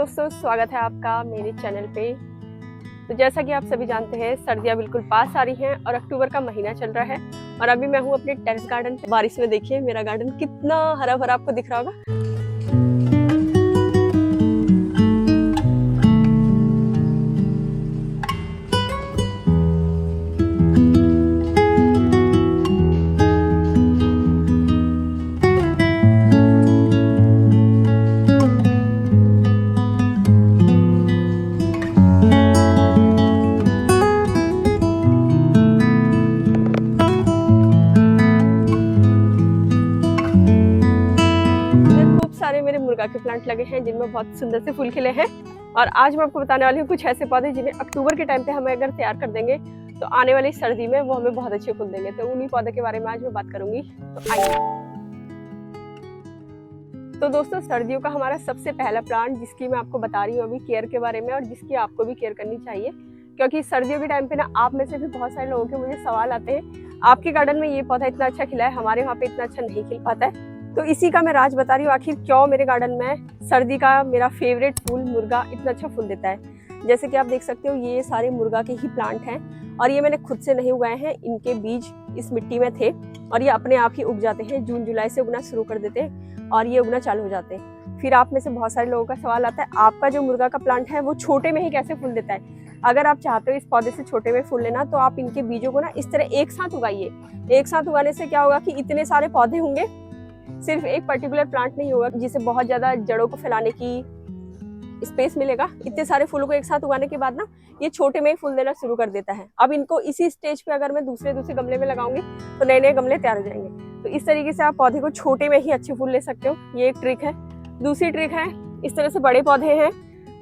दोस्तों, स्वागत है आपका मेरे चैनल पे। तो जैसा कि आप सभी जानते हैं, सर्दियां बिल्कुल पास आ रही हैं और अक्टूबर का महीना चल रहा है और अभी मैं हूँ अपने टेरेस गार्डन पे। बारिश में देखिए मेरा गार्डन कितना हरा भरा आपको दिख रहा होगा। सारे मेरे मुर्गा के प्लांट लगे हैं जिनमें बहुत सुंदर से फूल खिले हैं और आज मैं आपको बताने वाली हूँ कुछ ऐसे पौधे जिन्हें अक्टूबर के टाइम पे हम अगर तैयार कर देंगे तो आने वाली सर्दी में वो हमें बहुत अच्छे फूल देंगे। तो उन्हीं पौधे के बारे में आज मैं बात करूंगी। तो आइए। तो दोस्तों, सर्दियों का हमारा सबसे पहला प्लांट जिसकी मैं आपको बता रही हूँ अभी केयर के बारे में और जिसकी आपको भी केयर करनी चाहिए, क्योंकि सर्दियों के टाइम पे ना आप में से भी बहुत सारे लोगों के मुझे सवाल आते हैं, आपके गार्डन में ये पौधा इतना अच्छा खिला है, हमारे वहाँ पे इतना अच्छा नहीं खिल पाता है। तो इसी का मैं राज बता रही हूँ, आखिर क्यों मेरे गार्डन में सर्दी का मेरा फेवरेट फूल मुर्गा इतना अच्छा फूल देता है। जैसे कि आप देख सकते हो, ये सारे मुर्गा के ही प्लांट हैं और ये मैंने खुद से नहीं उगाए हैं, इनके बीज इस मिट्टी में थे और ये अपने आप ही उग जाते हैं। जून जुलाई से उगना शुरू कर देते हैं और ये उगना चालू हो जाते हैं। फिर आप में से बहुत सारे लोगों का सवाल आता है, आपका जो मुर्गा का प्लांट है वो छोटे में ही कैसे फूल देता है। अगर आप चाहते हो इस पौधे से छोटे में फूल लेना तो आप इनके बीजों को ना इस तरह एक साथ उगाइए। एक साथ उगाने से क्या होगा कि इतने सारे पौधे होंगे, सिर्फ एक पर्टिकुलर प्लांट नहीं होगा जिसे बहुत ज्यादा जड़ों को फैलाने की स्पेस मिलेगा। इतने सारे फूलों को एक साथ उगाने के बाद ना ये छोटे में ही फूल देना शुरू कर देता है। अब इनको इसी स्टेज पे अगर मैं दूसरे गमले में लगाऊंगी तो नए नए गमले तैयार हो जाएंगे। तो इस तरीके से आप पौधे को छोटे में ही अच्छे फूल ले सकते हो। ये एक ट्रिक है। दूसरी ट्रिक है, इस तरह से बड़े पौधे हैं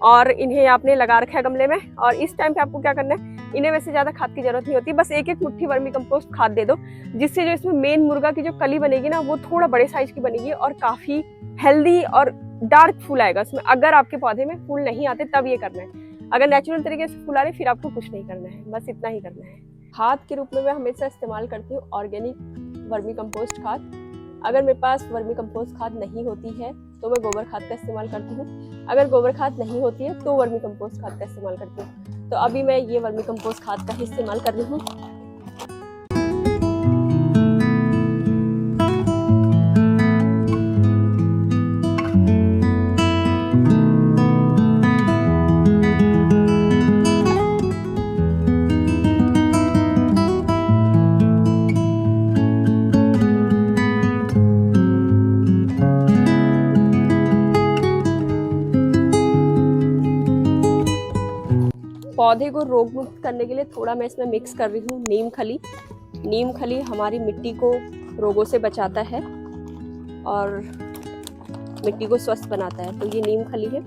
और इन्हें आपने लगा रखा है गमले में और इस टाइम पे आपको क्या करना है, इन्हें वैसे ज्यादा खाद की जरूरत नहीं होती, बस एक एक मुट्ठी वर्मी कंपोस्ट खाद दे दो, जिससे जो इसमें मेन मुर्गा की जो कली बनेगी ना वो थोड़ा बड़े साइज की बनेगी और काफी हेल्दी और डार्क फूल आएगा उसमें। अगर आपके पौधे में फूल नहीं आते तब ये करना है, अगर नेचुरल तरीके से फूल आ रहे फिर आपको कुछ नहीं करना है, बस इतना ही करना है। खाद के रूप में मैं हमेशा इस्तेमाल करती हूँ ऑर्गेनिक वर्मी कंपोस्ट खाद। अगर मेरे पास वर्मी कंपोस्ट खाद नहीं होती है तो मैं गोबर खाद का इस्तेमाल करती हूँ। अगर गोबर खाद नहीं होती है तो वर्मी कंपोस्ट खाद का इस्तेमाल करती हूँ। तो अभी मैं ये वर्मी कंपोस्ट खाद का ही इस्तेमाल कर रही हूँ। पौधे को रोग मुक्त करने के लिए थोड़ा मैं इसमें मिक्स कर रही हूँ नीम खली। नीम खली हमारी मिट्टी को रोगों से बचाता है और मिट्टी को स्वस्थ बनाता है। तो ये नीम खली है।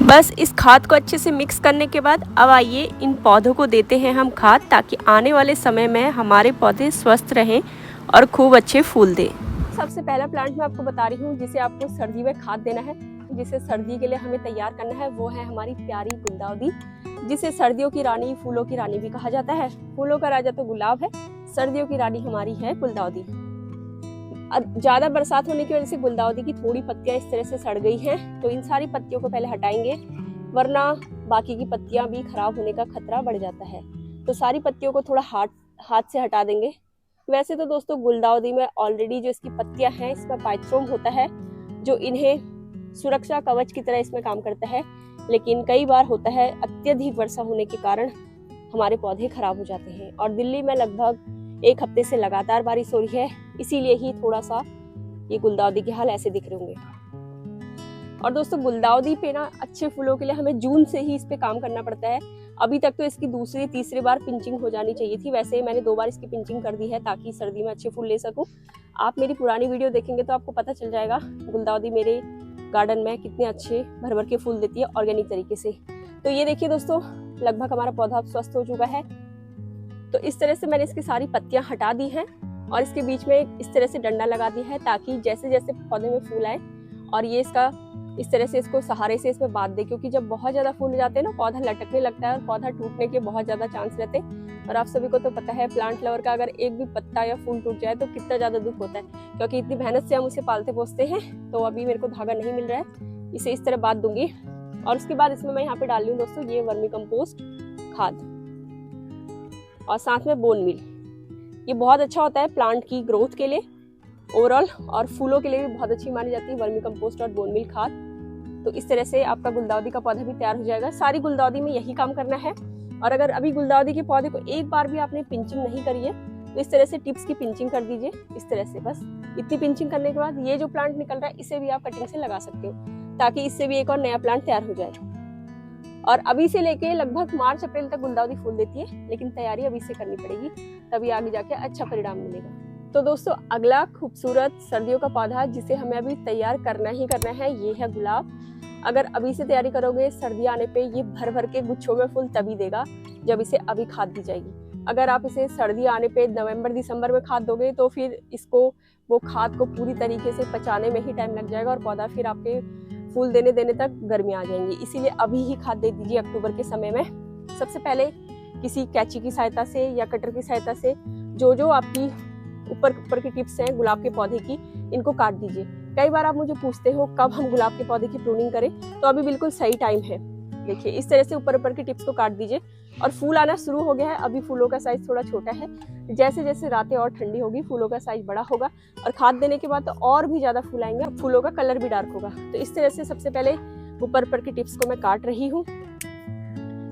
बस इस खाद को अच्छे से मिक्स करने के बाद अब आइए इन पौधों को देते हैं हम खाद, ताकि आने वाले समय में हमारे पौधे स्वस्थ रहें और खूब अच्छे फूल दें। सबसे पहला प्लांट मैं आपको बता रही हूँ जिसे आपको सर्दी में खाद देना है, जिसे सर्दी के लिए हमें तैयार करना है, वो है हमारी प्यारी गुलदाउदी, जिसे सर्दियों की रानी, फूलों की रानी भी कहा जाता है। फूलों का राजा तो गुलाब है, सर्दियों की रानी हमारी है गुलदाउदी। ज्यादा बरसात होने की वजह से गुलदाउदी की थोड़ी पत्तियां इस तरह से सड़ गई हैं, तो इन सारी पत्तियों को पहले हटाएंगे, वरना बाकी की पत्तियां भी खराब होने का खतरा बढ़ जाता है। तो सारी पत्तियों को थोड़ा हाथ से हटा देंगे। वैसे तो दोस्तों गुलदाउदी में ऑलरेडी जो इसकी पत्तियां हैं इसमें पाइथ्रोम होता है जो इन्हें सुरक्षा कवच की तरह इसमें काम करता है, लेकिन कई बार होता है अत्यधिक वर्षा होने के कारण हमारे पौधे खराब हो जाते हैं और दिल्ली में लगभग एक हफ्ते से लगातार बारिश हो रही है, इसीलिए ही थोड़ा सा ये गुलदाउदी के हाल ऐसे दिख रहे होंगे। और दोस्तों गुलदाउदी पे ना अच्छे फूलों के लिए हमें जून से ही इस पे काम करना पड़ता है। अभी तक तो इसकी दूसरी तीसरी बार पिंचिंग हो जानी चाहिए थी, वैसे मैंने 2 बार इसकी पिंचिंग कर दी है ताकि सर्दी में अच्छे फूल ले सकूं। आप मेरी पुरानी वीडियो देखेंगे तो आपको पता चल जाएगा गुलदाउदी मेरे गार्डन में कितने अच्छे भर भर के फूल देती है ऑर्गेनिक तरीके से। तो ये देखिए दोस्तों, लगभग हमारा पौधा अब स्वस्थ हो चुका है। तो इस तरह से मैंने इसकी सारी पत्तियां हटा दी हैं और इसके बीच में इस तरह से डंडा लगा दिया है ताकि जैसे जैसे पौधे में फूल आए और ये इसका इस तरह से इसको सहारे से इसमें बांध दे, क्योंकि जब बहुत ज्यादा फूल जाते हैं ना पौधा लटकने लगता है और पौधा टूटने के बहुत ज्यादा चांस रहते हैं। और आप सभी को तो पता है प्लांट लवर का, अगर एक भी पत्ता या फूल टूट जाए तो कितना ज्यादा दुख होता है, क्योंकि इतनी मेहनत से हम उसे पालते पोसते हैं। तो अभी मेरे को धागा नहीं मिल रहा है, इसे इस तरह बांध दूंगी और उसके बाद इसमें मैं यहाँ पे डाल रही हूँ दोस्तों ये वर्मी कंपोस्ट खाद और साथ में बोन मिल। ये बहुत अच्छा होता है प्लांट की ग्रोथ के लिए ओवरऑल, और फूलों के लिए भी बहुत अच्छी मानी जाती है वर्मी कंपोस्ट और बोन मिल खाद। तो इस तरह से आपका गुलदाउदी का पौधा भी तैयार हो जाएगा। सारी गुलदाउदी में यही काम करना है। और अगर अभी गुलदाउदी के पौधे को एक बार भी आपने पिंचिंग नहीं करी है तो इस तरह से टिप्स की पिंचिंग कर दीजिए। इस तरह से बस इतनी पिंचिंग करने के बाद ये जो प्लांट निकल रहा है इसे भी आप कटिंग से लगा सकते हो, ताकि इससे भी एक और नया प्लांट तैयार हो जाए। और अभी से लेके लगभग मार्च अप्रैल तक गुलदाउदी फूल देती है, लेकिन तैयारी अभी से करनी पड़ेगी, तभी आगे जाके अच्छा परिणाम मिलेगा। तो दोस्तों अगला खूबसूरत सर्दियों का पौधा जिसे हमें अभी तैयार करना ही करना है, ये है गुलाब। अगर अभी से तैयारी करोगे सर्दी आने पे ये भर भर के गुच्छों में फूल तभी देगा जब इसे अभी खाद दी जाएगी। अगर आप इसे सर्दी आने पे नवंबर दिसंबर में खाद दोगे तो फिर इसको वो खाद को पूरी तरीके से पचाने में ही टाइम लग जाएगा और पौधा फिर आपके फूल देने तक गर्मी आ जाएंगी। इसीलिए अभी ही खाद दे दीजिए अक्टूबर के समय में। सबसे पहले किसी कैंची की सहायता से या कटर की सहायता से जो आपकी ऊपर की टिप्स हैं गुलाब के पौधे की, इनको काट दीजिए। कई बार आप मुझे पूछते हो कब हम गुलाब के पौधे की प्रूनिंग करें, तो अभी बिल्कुल सही टाइम है। देखिए इस तरह से ऊपर की टिप्स को काट दीजिए और फूल आना शुरू हो गया है। अभी फूलों का साइज थोड़ा छोटा है, जैसे जैसे रातें और ठंडी होगी फूलों का साइज बड़ा होगा और खाद देने के बाद तो और भी ज्यादा फूल आएंगे, फूलों का कलर भी डार्क होगा। तो इस तरह से सबसे पहले ऊपर की टिप्स को मैं काट रही हूँ।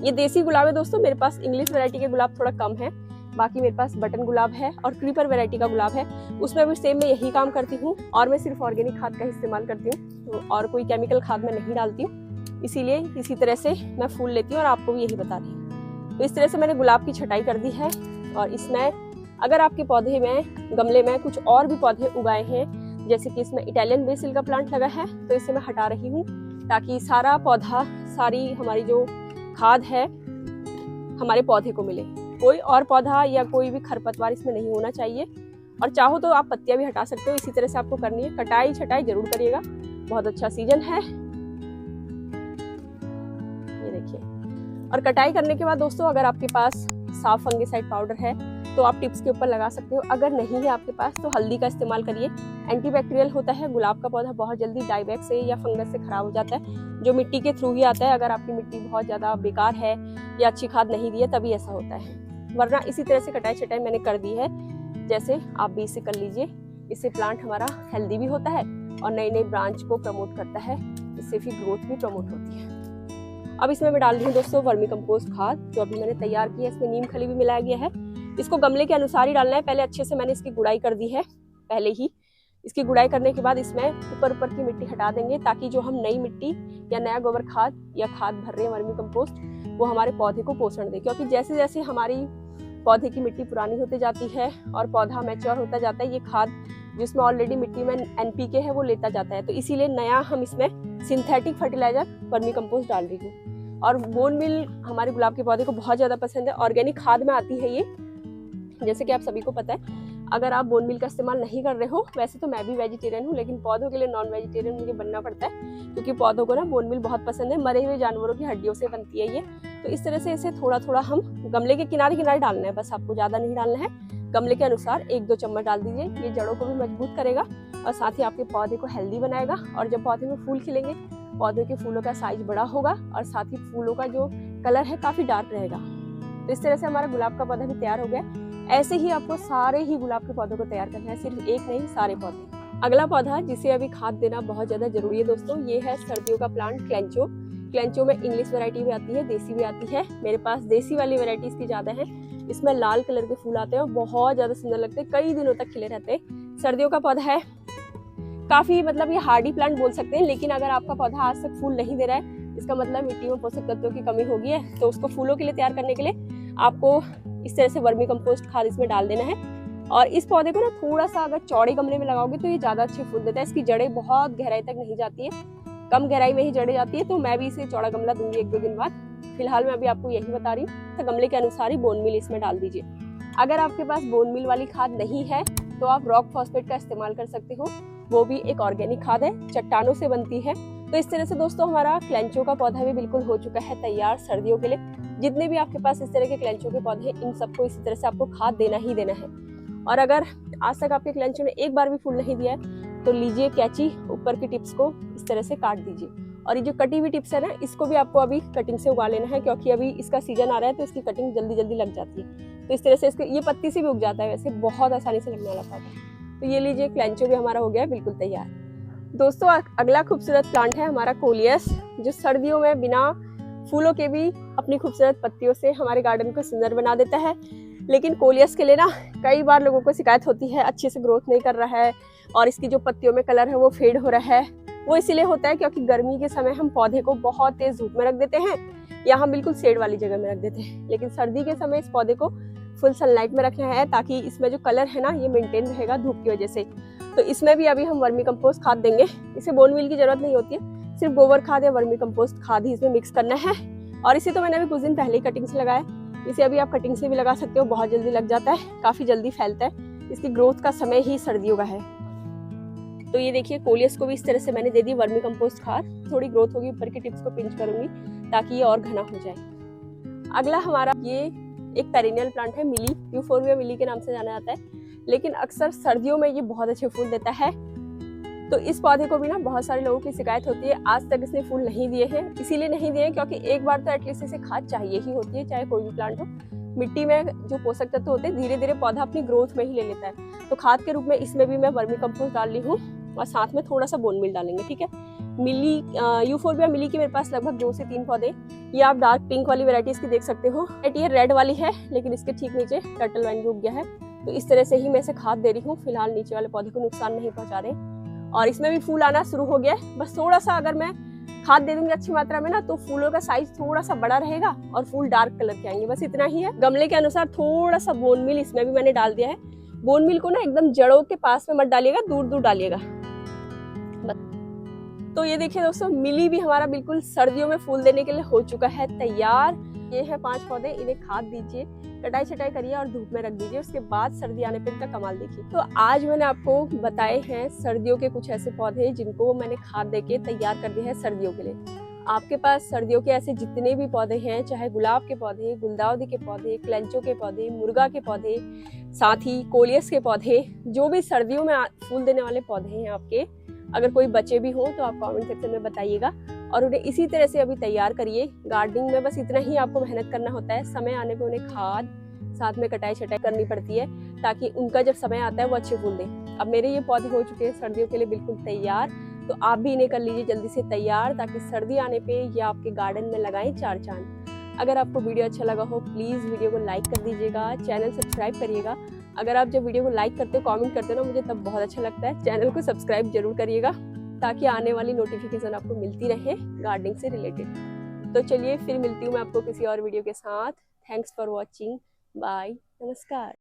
ये देसी गुलाब है दोस्तों, मेरे पास इंग्लिश वैरायटी के गुलाब थोड़ा कम है, बाकी मेरे पास बटन गुलाब है और क्रीपर वैरायटी का गुलाब है। उसमें भी सेम मैं यही काम करती हूँ और मैं सिर्फ ऑर्गेनिक खाद का इस्तेमाल करती हूँ और कोई केमिकल खाद मैं नहीं डालती हूँ। इसीलिए इसी तरह से मैं फूल लेती हूँ और आपको भी यही बता रही हूँ। तो इस तरह से मैंने गुलाब की छटाई कर दी है। और इसमें अगर आपके पौधे में गमले में कुछ और भी पौधे उगाए हैं, जैसे कि इसमें इटालियन बेसिल का प्लांट लगा है, तो इसे मैं हटा रही हूँ ताकि सारा पौधा, सारी हमारी जो खाद है हमारे पौधे को मिले। कोई और पौधा या कोई भी खरपतवार इसमें नहीं होना चाहिए। और चाहो तो आप पत्तियां भी हटा सकते हो। इसी तरह से आपको करनी है। कटाई छटाई जरूर करिएगा, बहुत अच्छा सीजन है। ये देखिए। और कटाई करने के बाद दोस्तों अगर आपके पास साफ फंगिसाइड पाउडर है तो आप टिप्स के ऊपर लगा सकते हो। अगर नहीं है आपके पास तो हल्दी का इस्तेमाल करिए, एंटीबैक्टीरियल होता है। गुलाब का पौधा बहुत जल्दी डाईबैक से या फंगस से खराब हो जाता है, जो मिट्टी के थ्रू ही आता है। अगर आपकी मिट्टी बहुत ज्यादा बेकार है या अच्छी खाद नहीं दी है तभी ऐसा होता है, वरना इसी तरह से कटाई छटाई मैंने कर दी है। जैसे आप भी इसे कर लीजिए। इससे प्लांट हमारा हेल्दी भी होता है और नई नई ब्रांच को प्रमोट करता है, इससे फिर ग्रोथ भी प्रमोट होती है। अब इसमें मैं डाल रही हूँ दोस्तों वर्मी कंपोस्ट खाद, जो अभी मैंने तैयार की है। इसमें नीम खली भी मिलाया गया है। इसको गमले के अनुसार ही डालना है। पहले अच्छे से मैंने इसकी गुड़ाई कर दी है पहले ही। इसकी गुड़ाई करने के बाद इसमें ऊपर की मिट्टी हटा देंगे, ताकि जो हम नई मिट्टी या नया गोबर खाद या खाद भर रहे हैं वर्मी कंपोस्ट, वो हमारे पौधे को पोषण दे। क्योंकि जैसे जैसे हमारी पौधे की मिट्टी पुरानी होती जाती है और पौधा मैच्योर होता जाता है, ये खाद जिसमें ऑलरेडी मिट्टी में एनपीके है वो लेता जाता है। तो इसीलिए नया हम इसमें सिंथेटिक फर्टिलाइजर वर्मी कंपोस्ट डाल रही हूँ। और बोन मिल हमारे गुलाब के पौधे को बहुत ज्यादा पसंद है। ऑर्गेनिक खाद में आती है ये, जैसे कि आप सभी को पता है। अगर आप बोन मिल का इस्तेमाल नहीं कर रहे हो, वैसे तो मैं भी वेजिटेरियन हूँ, लेकिन पौधों के लिए नॉन वेजिटेरियन मुझे बनना पड़ता है, क्योंकि पौधों को ना बोन मिल बहुत पसंद है। मरे हुए जानवरों की हड्डियों से बनती है ये। तो इस तरह से इसे थोड़ा थोड़ा हम गमले के किनारे किनारे डालना है, बस आपको ज्यादा नहीं डालना है। गमले के अनुसार 1-2 चम्मच डाल दीजिए। ये जड़ों को भी मजबूत करेगा और साथ ही आपके पौधे को हेल्दी बनाएगा। और जब पौधे में फूल खिलेंगे, पौधे के फूलों का साइज बड़ा होगा और साथ ही फूलों का जो कलर है काफी डार्क रहेगा। तो इस तरह से हमारा गुलाब का पौधा भी तैयार हो गया। ऐसे ही आपको सारे ही गुलाब के पौधों को तैयार करना है, सिर्फ एक नहीं, सारे पौधे। अगला पौधा जिसे अभी खाद देना बहुत ज्यादा जरूरी है दोस्तों, ये है सर्दियों का प्लांट क्लेंचो। क्लेंचो में इंग्लिश वैरायटी भी आती है, देसी भी आती है। मेरे पास देसी वाली वैरायटी इसकी ज्यादा है। इसमें लाल कलर के फूल आते हैं और बहुत ज्यादा सुंदर लगते हैं, कई दिनों तक खिले रहते हैं। सर्दियों का पौधा है, काफी मतलब ये हार्डी प्लांट बोल सकते हैं। लेकिन अगर आपका पौधा आज तक फूल नहीं दे रहा है, इसका मतलब मिट्टी में पोषक तत्वों की कमी हो गई है। तो उसको फूलों के लिए तैयार करने के लिए आपको इस तरह से वर्मी कंपोस्ट खाद इसमें डाल देना है। और इस पौधे को ना थोड़ा सा अगर चौड़े गमले में लगाओगे तो ये ज्यादा अच्छे फूल देता है। इसकी जड़ें बहुत गहराई तक नहीं जाती है, कम गहराई में ही जड़ें जाती है। तो मैं भी इसे चौड़ा गमला दूंगी 1-2 दिन बाद। फिलहाल मैं अभी आपको यही बता रही हूँ। तो गमले के अनुसार ही बोन मिल इसमें डाल दीजिए। अगर आपके पास बोन मिल वाली खाद नहीं है तो आप रॉक फॉस्फेट का इस्तेमाल कर सकते हो, वो भी एक ऑर्गेनिक खाद है, चट्टानों से बनती है। तो इस तरह से दोस्तों हमारा क्लेंचो का पौधा भी बिल्कुल हो चुका है तैयार सर्दियों के लिए। जितने भी आपके पास इस तरह के क्लेंचो के पौधे हैं, इन सबको इसी तरह से आपको खाद देना ही देना है। और अगर आज तक आपके क्लेंचो ने एक बार भी फूल नहीं दिया है तो लीजिए कैंची, ऊपर की टिप्स को इस तरह से काट दीजिए और ये जो कटी हुई टिप्स है ना, इसको भी आपको अभी कटिंग से उगा लेना है, क्योंकि अभी इसका सीजन आ रहा है तो इसकी कटिंग जल्दी जल्दी लग जाती है। तो इस तरह से इसके ये पत्ती से भी उग जाता है, वैसे बहुत आसानी से लगने वाला पौधा। तो ये लीजिए, क्लेंचो भी हमारा हो गया है बिल्कुल तैयार। दोस्तों अगला खूबसूरत प्लांट है हमारा कोलियस, जो सर्दियों में बिना फूलों के भी अपनी खूबसूरत पत्तियों से हमारे गार्डन को सुंदर बना देता है। लेकिन कोलियस के लिए ना कई बार लोगों को शिकायत होती है, अच्छे से ग्रोथ नहीं कर रहा है और इसकी जो पत्तियों में कलर है वो फेड हो रहा है। वो इसीलिए होता है क्योंकि गर्मी के समय हम पौधे को बहुत तेज धूप में रख देते हैं या हम बिल्कुल शेड वाली जगह में रख देते हैं। लेकिन सर्दी के समय इस पौधे को फुल सनलाइट में रखना है, ताकि इसमें जो कलर है ना ये मेंटेन रहेगा धूप की वजह से। तो इसमें भी अभी हम वर्मी कंपोस्ट खाद देंगे। इसे बोन मील की जरूरत नहीं होती है, सिर्फ गोबर खाद या वर्मी कंपोस्ट खाद ही इसमें मिक्स करना है। और इसे तो मैंने अभी कुछ दिन पहले ही कटिंग से लगाया, इसे अभी आप कटिंग से भी लगा सकते हो, बहुत जल्दी लग जाता है, काफी जल्दी फैलता है। इसकी ग्रोथ का समय ही सर्दियों का है। तो ये देखिए, कोलियस को भी इस तरह से मैंने दे दी वर्मी कंपोस्ट खाद। थोड़ी ग्रोथ होगी, ऊपर की टिप्स को पिंच करूंगी ताकि ये और घना हो जाए। अगला हमारा ये एक पेरिनियल प्लांट है, मिली, यूफोर्बिया मिली के नाम से जाना जाता है, लेकिन अक्सर सर्दियों में ये बहुत अच्छे फूल देता है। तो इस पौधे को भी ना बहुत सारे लोगों की शिकायत होती है, आज तक इसने फूल नहीं दिए हैं। इसीलिए नहीं दिए क्योंकि एक बार तो एटलीस्ट इसे खाद चाहिए ही होती है, चाहे कोई भी प्लांट हो। मिट्टी में जो पोषक तत्व होते हैं धीरे धीरे पौधा अपनी ग्रोथ में ही ले लेता है। तो खाद के रूप में इसमें भी मैं वर्मी कंपोस्ट डाल रही हूँ और साथ में थोड़ा सा बोन मील डालेंगे, ठीक है। मिली, यूफोर्बिया मिली की मेरे पास लगभग 2 से 3 पौधे। ये आप डार्क पिंक वाली वैरायटी इसकी देख सकते हो। ये रेड वाली है, लेकिन इसके ठीक नीचे टर्टल वाइन भी उग गया है। तो इस तरह से ही मैं इसे खाद दे रही हूँ। फिलहाल नीचे वाले पौधे को नुकसान नहीं पहुंचा रहे और इसमें भी फूल आना शुरू हो गया है। बस थोड़ा सा अगर मैं खाद दे दूंगी अच्छी मात्रा में ना, तो फूलों का साइज थोड़ा सा बड़ा रहेगा और फूल डार्क कलर के आएंगे, बस इतना ही है। गमले के अनुसार थोड़ा सा बोन मील इसमें भी मैंने डाल दिया है। बोन मील को ना एकदम जड़ों के पास में मत डालिएगा, दूर दूर डालिएगा। तो ये देखिए दोस्तों, मिली भी हमारा बिल्कुल सर्दियों में फूल देने के लिए हो चुका है तैयार। ये है 5 पौधे, इन्हें खाद दीजिए, कटाई छटाई करिए और धूप में रख दीजिए। उसके बाद सर्दी आने पर इनका कमाल देखिए। तो आज मैंने आपको बताए हैं सर्दियों के कुछ ऐसे पौधे जिनको मैंने खाद देके तैयार कर दिया है सर्दियों के लिए। आपके पास सर्दियों के ऐसे जितने भी पौधे हैं, चाहे गुलाब के पौधे, गुलदाउदी के पौधे, क्लेंचो के पौधे, मुर्गा के पौधे, साथ ही कोलियस के पौधे, जो भी सर्दियों में फूल देने वाले पौधे हैं आपके, अगर कोई बचे भी हो तो आप कमेंट सेक्शन में बताइएगा और उन्हें इसी तरह से अभी तैयार करिए। गार्डनिंग में बस इतना ही आपको मेहनत करना होता है। समय आने पे उन्हें खाद साथ में कटाई छटाई करनी पड़ती है, ताकि उनका जब समय आता है वो अच्छे फूल दें। अब मेरे ये पौधे हो चुके हैं सर्दियों के लिए बिल्कुल तैयार, तो आप भी इन्हें कर लीजिए जल्दी से तैयार, ताकि सर्दी आने पे ये आपके गार्डन में लगाएं 4 चांद। अगर आपको वीडियो अच्छा लगा हो प्लीज़ वीडियो को लाइक कर दीजिएगा, चैनल सब्सक्राइब करिएगा। अगर आप जब वीडियो को लाइक करते हो, कमेंट करते हो ना, मुझे तब बहुत अच्छा लगता है। चैनल को सब्सक्राइब जरूर करिएगा ताकि आने वाली नोटिफिकेशन आपको मिलती रहे गार्डनिंग से रिलेटेड। तो चलिए फिर मिलती हूँ मैं आपको किसी और वीडियो के साथ। थैंक्स फॉर वॉचिंग, बाय, नमस्कार।